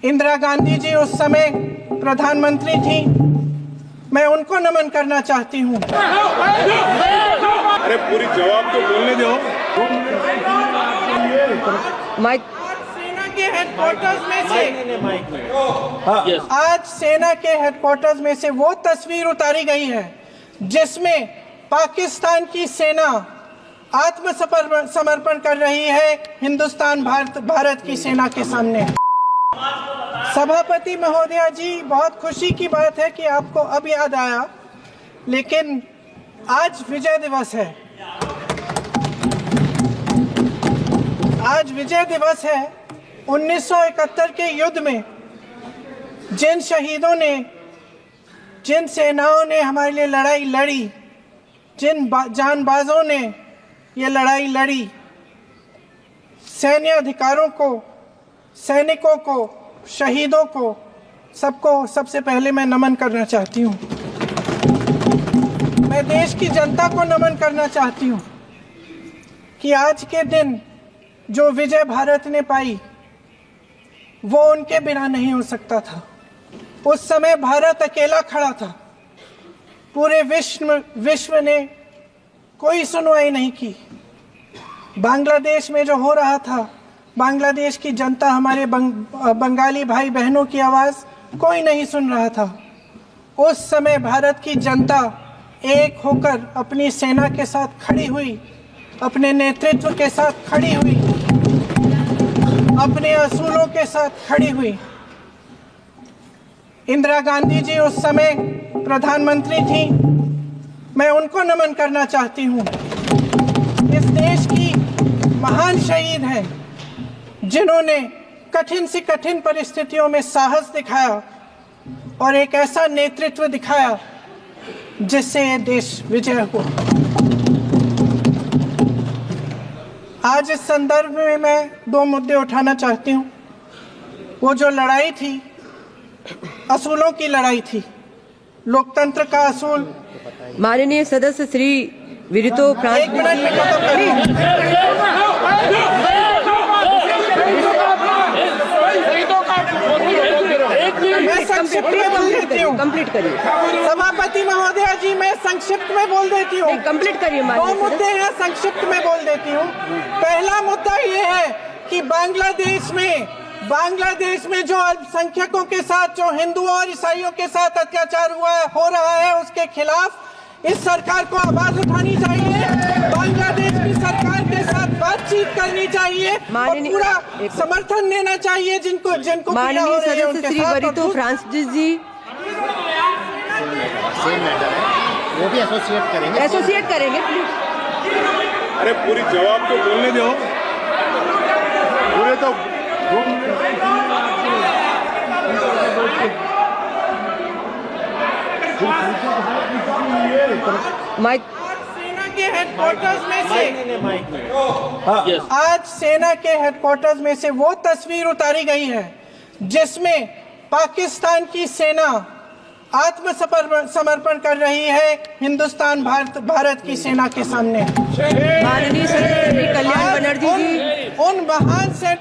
इंदिरा गांधी जी उस समय प्रधानमंत्री थी। मैं उनको नमन करना चाहती हूँ। अरे पूरी जवाब तो बोलने दो। माइक। सेना के हेडक्वार्टर्स में से आज सेना के हेडक्वार्टर्स में से वो तस्वीर उतारी गई है जिसमें पाकिस्तान की सेना आत्मसमर्पण कर रही है हिंदुस्तान भारत की सेना के सामने। सभापति महोदया जी, बहुत खुशी की बात है कि आपको अब याद आया, लेकिन आज विजय दिवस है। आज विजय दिवस है। 1971 के युद्ध में जिन शहीदों ने, जिन सेनाओं ने हमारे लिए लड़ाई लड़ी, जिन जानबाजों ने ये लड़ाई लड़ी, सैन्य अधिकारों को, सैनिकों को, शहीदों को, सबको सबसे पहले मैं नमन करना चाहती हूँ। मैं देश की जनता को नमन करना चाहती हूँ कि आज के दिन जो विजय भारत ने पाई वो उनके बिना नहीं हो सकता था। उस समय भारत अकेला खड़ा था। पूरे विश्व ने कोई सुनवाई नहीं की। बांग्लादेश में जो हो रहा था, बांग्लादेश की जनता, हमारे बंगाली भाई बहनों की आवाज़ कोई नहीं सुन रहा था। उस समय भारत की जनता एक होकर अपनी सेना के साथ खड़ी हुई, अपने नेतृत्व के साथ खड़ी हुई, अपने असूलों के साथ खड़ी हुई। इंदिरा गांधी जी उस समय प्रधानमंत्री थी। मैं उनको नमन करना चाहती हूँ। इस देश की महान शहीद हैं जिन्होंने कठिन से कठिन परिस्थितियों में साहस दिखाया और एक ऐसा नेतृत्व दिखाया जिससे ये देश विजय हुआ। आज इस संदर्भ में मैं दो मुद्दे उठाना चाहती हूँ। वो जो लड़ाई थी, असूलों की लड़ाई थी, लोकतंत्र का असूल। माननीय सदस्य श्री विरितो प्रांत। एक मिनट में खत्म करिए। मैं संक्षिप्त में बोल देती हूँ। कंप्लीट करिए सभापति महोदया जी, मैं संक्षिप्त में बोल देती हूँ। कंप्लीट करिए। दो मुद्दे हैं, संक्षिप्त में बोल देती हूँ। पहला मुद्दा ये है कि बांग्लादेश में जो अल्पसंख्यकों के साथ, जो हिंदुओं और ईसाइयों के साथ अत्याचार हो रहा है, उसके खिलाफ इस सरकार को आवाज उठानी चाहिए। बांग्लादेश की सरकार के साथ बातचीत करनी चाहिए और पूरा समर्थन देना चाहिए जिनको माननीय सदस्य श्री वरितो फ्रांसिस जी। वो भी एसोसिएट करेंगे प्लीज। अरे पूरी जवाब तो बोलने दो। पूरे तो माइक। सेना के हेडक्वार्टर्स में से आज सेना के हेडक्वार्टर्स में से वो तस्वीर उतारी गई है जिसमें पाकिस्तान की सेना आत्मसमर्पण कर रही है हिंदुस्तान भारत की सेना के सामने। माननीय सदस्य श्री कल्याण बनर्जी जी। उन महान से